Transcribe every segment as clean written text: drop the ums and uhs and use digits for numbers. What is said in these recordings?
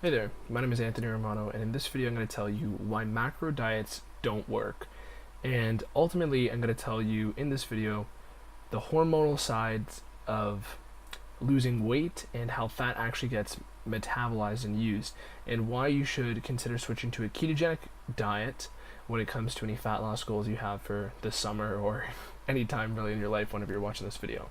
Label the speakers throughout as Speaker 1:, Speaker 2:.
Speaker 1: Hey there, my name is Anthony Romano, and in this video I'm going to tell you why macro diets don't work. And ultimately, I'm going to tell you in this video the hormonal sides of losing weight and how fat actually gets metabolized and used, and why you should consider switching to a ketogenic diet when it comes to any fat loss goals you have for the summer or any time really in your life whenever you're watching this video.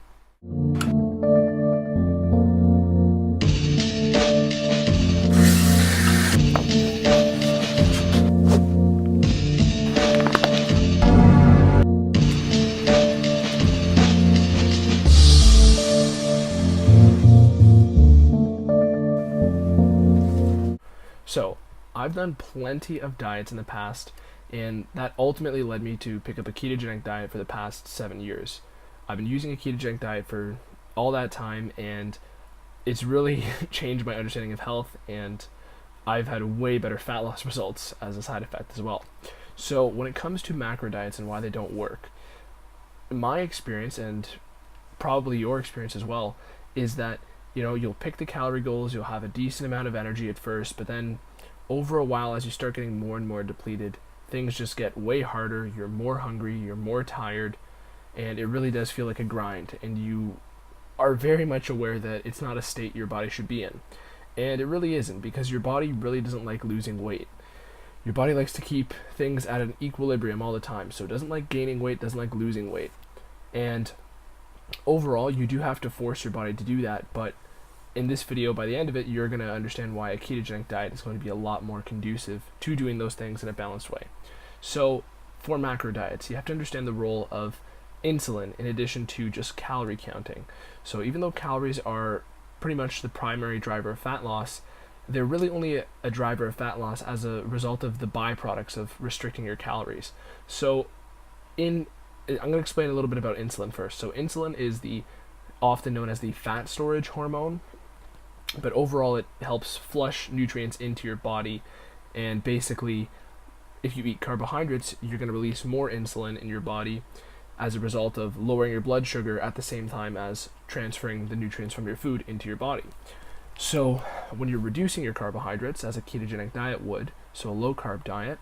Speaker 1: So, I've done plenty of diets in the past, and that ultimately led me to pick up a ketogenic diet for the past 7 years. I've been using a ketogenic diet for all that time, and it's really changed my understanding of health, and I've had way better fat loss results as a side effect as well. So, when it comes to macro diets and why they don't work, my experience, and probably your experience as well, is that you'll pick the calorie goals, you'll have a decent amount of energy at first, but then over a while, as you start getting more and more depleted, things just get way harder. You're more hungry, you're more tired, and it really does feel like a grind, and you are very much aware that it's not a state your body should be in. And it really isn't, because your body really doesn't like losing weight. Your body likes to keep things at an equilibrium all the time, so it doesn't like gaining weight, doesn't like losing weight. And overall, you do have to force your body to do that, but in this video, by the end of it, you're going to understand why a ketogenic diet is going to be a lot more conducive to doing those things in a balanced way. So, for macro diets, you have to understand the role of insulin in addition to just calorie counting. So, even though calories are pretty much the primary driver of fat loss, they're really only a driver of fat loss as a result of the byproducts of restricting your calories. So, I'm going to explain a little bit about insulin first. So, insulin is the often known as the fat storage hormone, but overall it helps flush nutrients into your body, and basically if you eat carbohydrates, you're going to release more insulin in your body as a result of lowering your blood sugar at the same time as transferring the nutrients from your food into your body. So when you're reducing your carbohydrates, as a ketogenic diet would, so a low carb diet,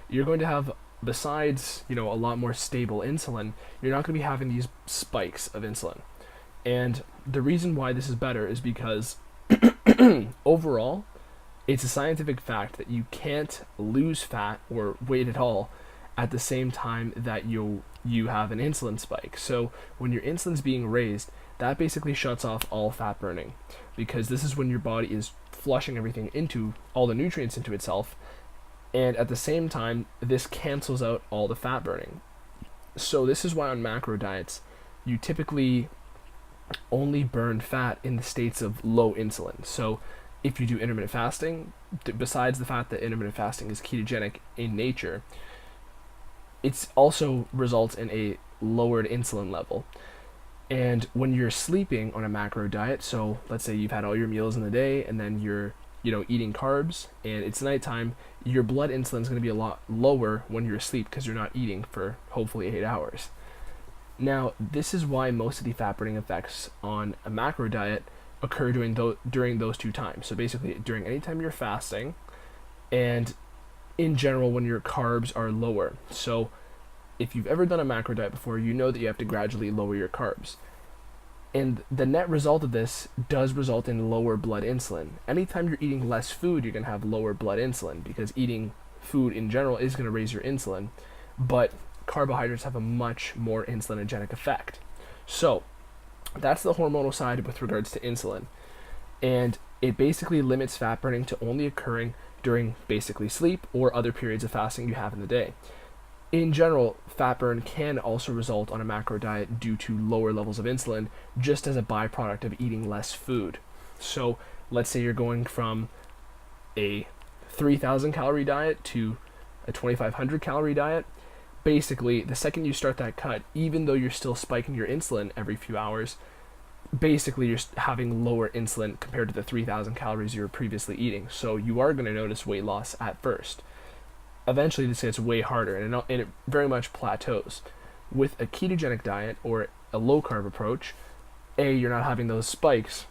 Speaker 1: you're going to have, besides a lot more stable insulin, you're not going to be having these spikes of insulin. And the reason why this is better is because overall, it's a scientific fact that you can't lose fat or weight at all at the same time that you have an insulin spike. So when your insulin's being raised, that basically shuts off all fat burning, because this is when your body is flushing everything into all the nutrients into itself, and at the same time this cancels out all the fat burning. So this is why on macro diets you typically only burn fat in the states of low insulin. So if you do intermittent fasting, besides the fact that intermittent fasting is ketogenic in nature, it also results in a lowered insulin level. And when you're sleeping on a macro diet, so let's say you've had all your meals in the day and then you're eating carbs and it's nighttime, your blood insulin is going to be a lot lower when you're asleep because you're not eating for hopefully 8 hours. Now, this is why most of the fat burning effects on a macro diet occur during those two times. So basically, during any time you're fasting, and in general when your carbs are lower. So if you've ever done a macro diet before, you know that you have to gradually lower your carbs. And the net result of this does result in lower blood insulin. Anytime you're eating less food, you're going to have lower blood insulin, because eating food in general is going to raise your insulin, but carbohydrates have a much more insulinogenic effect. So that's the hormonal side with regards to insulin, and it basically limits fat burning to only occurring during basically sleep or other periods of fasting you have in the day. In general, fat burn can also result on a macro diet due to lower levels of insulin, just as a byproduct of eating less food. So let's say you're going from a 3,000 calorie diet to a 2,500 calorie diet. Basically, the second you start that cut, even though you're still spiking your insulin every few hours, basically you're having lower insulin compared to the 3,000 calories you were previously eating. So you are going to notice weight loss at first. Eventually this gets way harder, and it very much plateaus. With a ketogenic diet or a low carb approach, you're not having those spikes,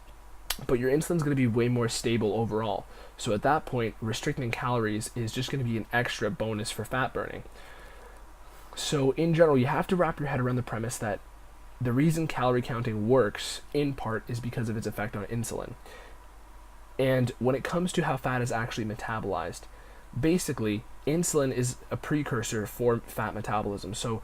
Speaker 1: but your insulin's going to be way more stable overall. So at that point, restricting calories is just going to be an extra bonus for fat burning. So in general, you have to wrap your head around the premise that the reason calorie counting works, in part, is because of its effect on insulin. And when it comes to how fat is actually metabolized, basically, insulin is a precursor for fat metabolism. So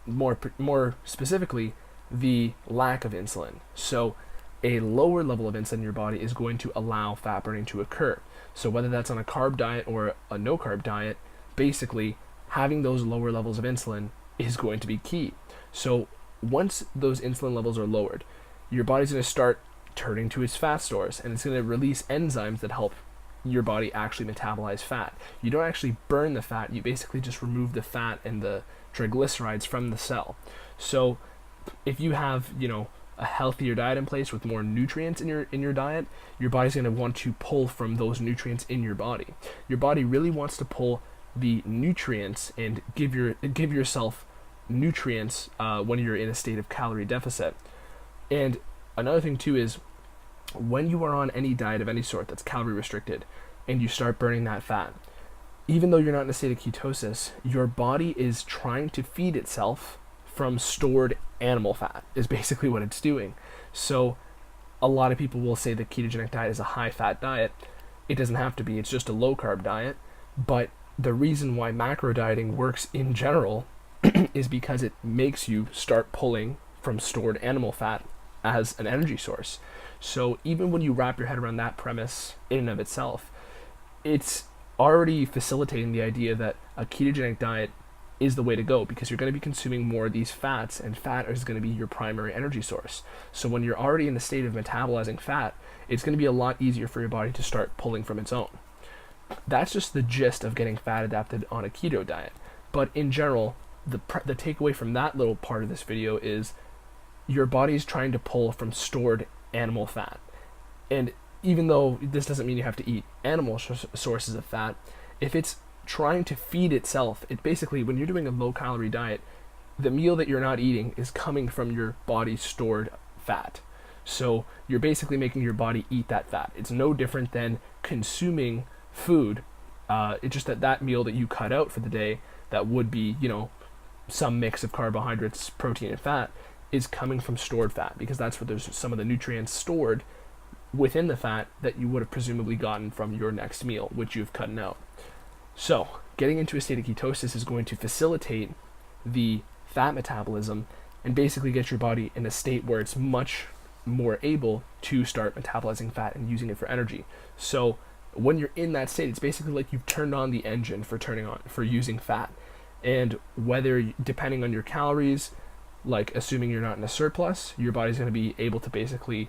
Speaker 1: more specifically, the lack of insulin. So a lower level of insulin in your body is going to allow fat burning to occur. So whether that's on a carb diet or a no carb diet, basically having those lower levels of insulin is going to be key. So once those insulin levels are lowered, your body's going to start turning to its fat stores, and it's going to release enzymes that help your body actually metabolize fat. You don't actually burn the fat, you basically just remove the fat and the triglycerides from the cell. So if you have, a healthier diet in place with more nutrients in your diet, your body's going to want to pull from those nutrients in your body. Your body really wants to pull the nutrients and give yourself nutrients when you're in a state of calorie deficit. And another thing too is, when you are on any diet of any sort that's calorie restricted and you start burning that fat, even though you're not in a state of ketosis, your body is trying to feed itself from stored animal fat, is basically what it's doing. So a lot of people will say the ketogenic diet is a high fat diet. It doesn't have to be, it's just a low carb diet. But the reason why macro dieting works in general is because it makes you start pulling from stored animal fat as an energy source. So even when you wrap your head around that premise in and of itself, it's already facilitating the idea that a ketogenic diet is the way to go, because you're going to be consuming more of these fats, and fat is going to be your primary energy source. So when you're already in the state of metabolizing fat, it's going to be a lot easier for your body to start pulling from its own. That's just the gist of getting fat adapted on a keto diet. But in general, the takeaway from that little part of this video is your body's trying to pull from stored animal fat. And even though this doesn't mean you have to eat animal sources of fat, if it's trying to feed itself, it basically, when you're doing a low calorie diet, the meal that you're not eating is coming from your body's stored fat. So you're basically making your body eat that fat. It's no different than consuming food. It's just that meal that you cut out for the day, that would be, some mix of carbohydrates, protein, and fat, is coming from stored fat, because that's where there's some of the nutrients stored within the fat that you would have presumably gotten from your next meal, which you've cut out. So getting into a state of ketosis is going to facilitate the fat metabolism and basically get your body in a state where it's much more able to start metabolizing fat and using it for energy. So when you're in that state, it's basically like you've turned on the engine for using fat. And whether, depending on your calories, like assuming you're not in a surplus, your body's going to be able to basically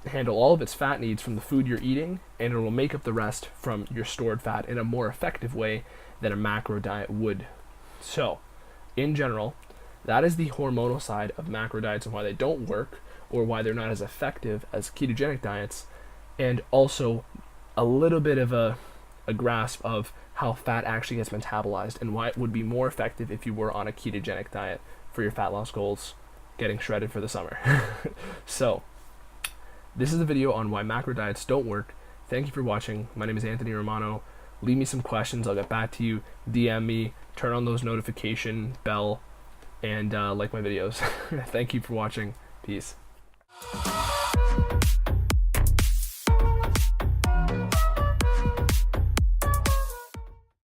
Speaker 1: handle all of its fat needs from the food you're eating, and it will make up the rest from your stored fat in a more effective way than a macro diet would. So, in general, that is the hormonal side of macro diets and why they don't work, or why they're not as effective as ketogenic diets, and also a little bit of a grasp of how fat actually gets metabolized and why it would be more effective if you were on a ketogenic diet for your fat loss goals, getting shredded for the summer. So, this is the video on why macro diets don't work. Thank you for watching. My name is Anthony Romano. Leave me some questions. I'll get back to you. DM me. Turn on those notification bell. And like my videos. Thank you for watching. Peace.